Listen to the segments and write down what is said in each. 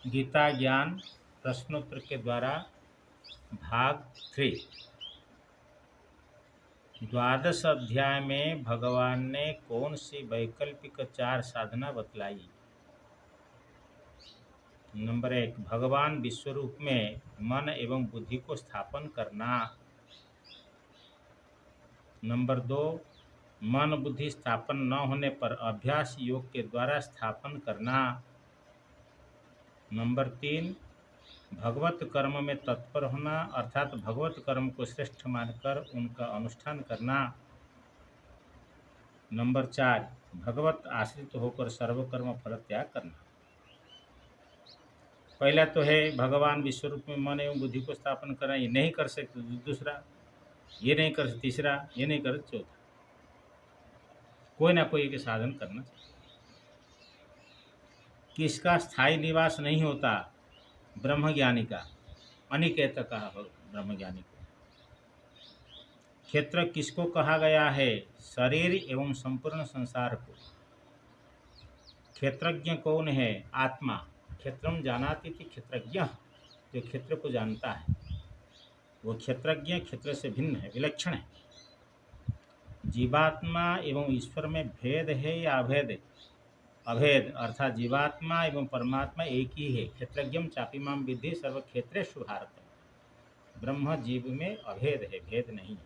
गीता ज्ञान प्रश्नोत्तर के द्वारा भाग 3। द्वादश अध्याय में भगवान ने कौन सी वैकल्पिक 4 साधना बतलाई। नंबर 1, भगवान विश्वरूप में मन एवं बुद्धि को स्थापन करना। नंबर 2, मन बुद्धि स्थापन न होने पर अभ्यास योग के द्वारा स्थापन करना। नंबर 3, भगवत कर्म में तत्पर होना अर्थात भगवत कर्म को श्रेष्ठ मानकर उनका अनुष्ठान करना। नंबर 4, भगवत आश्रित होकर सर्वकर्म फल त्याग करना। पहला तो है भगवान विश्वरूप में मन एवं बुद्धि को स्थापन करना, ये नहीं कर सकते। दूसरा ये नहीं कर सकते, तीसरा ये नहीं कर सकते, चौथा कोई ना कोई एक साधन करना चाहिए। किसका स्थायी निवास नहीं होता? ब्रह्मज्ञानी का। अनिकेत कहा ब्रह्मज्ञानी को। क्षेत्र किसको कहा गया है? शरीर एवं संपूर्ण संसार को। क्षेत्रज्ञ कौन है? आत्मा। क्षेत्रम जानाति इति क्षेत्रज्ञ, जो क्षेत्र को जानता है वो क्षेत्रज्ञ क्षेत्र से भिन्न है, विलक्षण है। जीवात्मा एवं ईश्वर में भेद है या अभेद है? अभेद, अर्थात जीवात्मा एवं परमात्मा एक ही है। क्षेत्रज्ञम चापिमाम विद्धि सर्व क्षेत्रेषु भारत। ब्रह्म जीव में अभेद है, भेद नहीं है।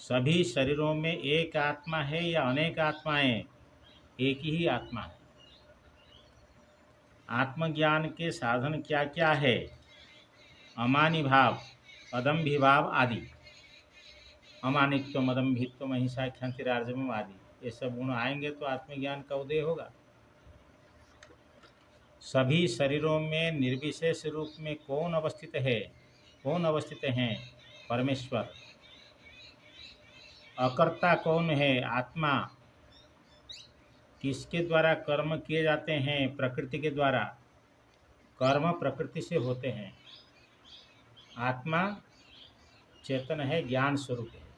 सभी शरीरों में एक आत्मा है या अनेक आत्माएं? एक ही आत्मा है। आत्मज्ञान के साधन क्या क्या है? अमानी भाव, अदम्भी भाव आदि। अमानित्व, मदम्भित्व, अहिंसा, क्षांति, राजवम आदि, ये सब गुण आएंगे तो आत्मज्ञान का उदय होगा। सभी शरीरों में निर्विशेष रूप में कौन अवस्थित है? कौन अवस्थित हैं? परमेश्वर। अकर्ता कौन है? आत्मा। किसके द्वारा कर्म किए जाते हैं? प्रकृति के द्वारा। कर्म प्रकृति से होते हैं। आत्मा चेतन है, ज्ञान स्वरूप है।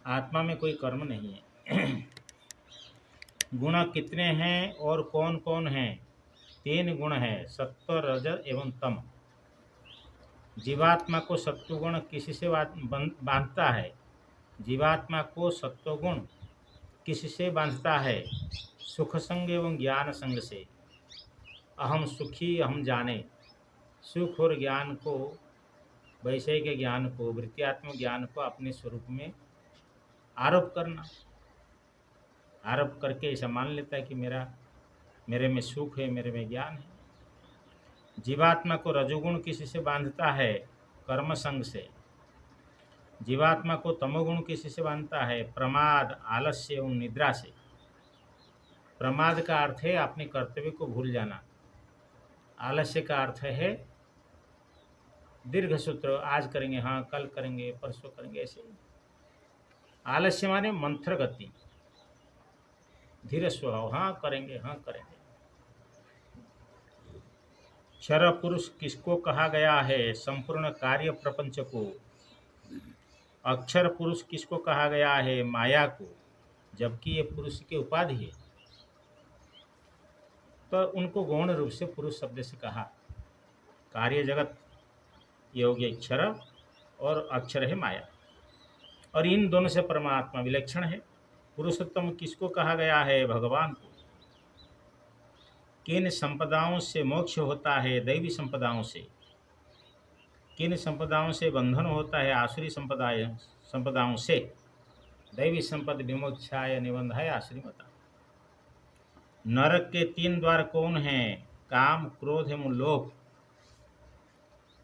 आत्मा में कोई कर्म नहीं है। गुण कितने हैं और कौन कौन हैं? 3 गुण हैं, सत्व, रजस एवं तम। जीवात्मा को सत्वगुण किससे बांधता है? जीवात्मा को सत्वगुण किससे बांधता है? सुख संग एवं ज्ञान संग से। अहम सुखी, अहम जाने। सुख और ज्ञान को, वैषयिक ज्ञान को, वृत्त्यात्मक ज्ञान को अपने स्वरूप में आरोप करना। आरोप करके ऐसा मान लेता है कि मेरे में सुख है, मेरे में ज्ञान है। जीवात्मा को रजोगुण किससे बांधता है? कर्म संग से। जीवात्मा को तमोगुण किससे बांधता है? प्रमाद, आलस्य एवं निद्रा से। प्रमाद का अर्थ है अपने कर्तव्य को भूल जाना। आलस्य का अर्थ है दीर्घ सूत्र, आज करेंगे, हाँ कल करेंगे, परसों करेंगे, ऐसे। आलस्य माने मंथर गति, धीरे स्वभाव, हाँ करेंगे, हाँ करेंगे। क्षर पुरुष किसको कहा गया है? संपूर्ण कार्य प्रपंच को। अक्षर पुरुष किसको कहा गया है? माया को, जबकि ये पुरुष की उपाधि है, तो उनको गौण रूप से पुरुष शब्द से कहा। कार्य जगत ये हो गया क्षर और अक्षर है माया, और इन दोनों से परमात्मा विलक्षण है। पुरुषोत्तम किसको कहा गया है? भगवान को। किन संपदाओं से मोक्ष होता है? दैवी संपदाओं से। किन संपदाओं से बंधन होता है? आसुरी संपदाओं से। दैवी संपद विमोक्षाय निबंधाय आश्रिमता। नरक के 3 द्वार कौन हैं? काम, क्रोध एवं लोभ।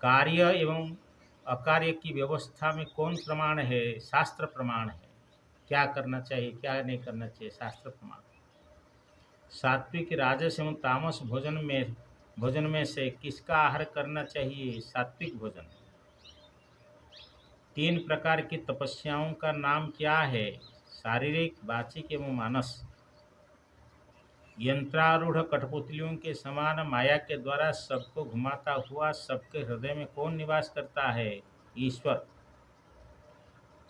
कार्य एवं अकार्य की व्यवस्था में कौन प्रमाण है? शास्त्र प्रमाण है। क्या करना चाहिए, क्या नहीं करना चाहिए, शास्त्र प्रमाण। सात्विक, राजस एवं तामस भोजन में से किसका आहार करना चाहिए? सात्विक भोजन। 3 प्रकार की तपस्याओं का नाम क्या है? शारीरिक, वाचिक एवं मानस। यंत्रारूढ़ कठपुतलियों के समान माया के द्वारा सबको घुमाता हुआ सबके हृदय में कौन निवास करता है? ईश्वर।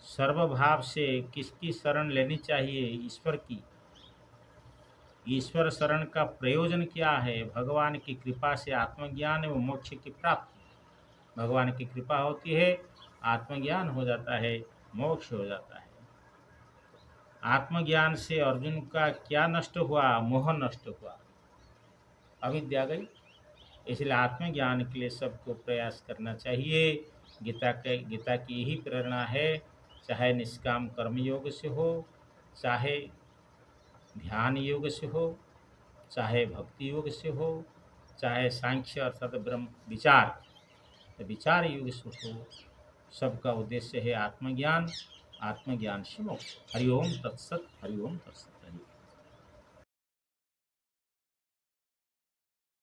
सर्वभाव से किसकी शरण लेनी चाहिए? ईश्वर की। ईश्वर शरण का प्रयोजन क्या है? भगवान की कृपा से आत्मज्ञान एवं मोक्ष की प्राप्ति। भगवान की कृपा होती है, आत्मज्ञान हो जाता है, मोक्ष हो जाता है। आत्मज्ञान से अर्जुन का क्या नष्ट हुआ? मोह नष्ट हुआ, अविद्या गई। इसलिए आत्मज्ञान के लिए सबको प्रयास करना चाहिए। गीता की यही प्रेरणा है, चाहे निष्काम कर्म योग से हो, चाहे ध्यान योग से हो, चाहे भक्ति योग से हो, चाहे सांख्य अर्थात ब्रह्म विचार विचार योग से हो। सबका उद्देश्य है आत्मज्ञान, आत्मज्ञान से मोक्ष। हरिओम तत्सत, हरिओम तत्सत।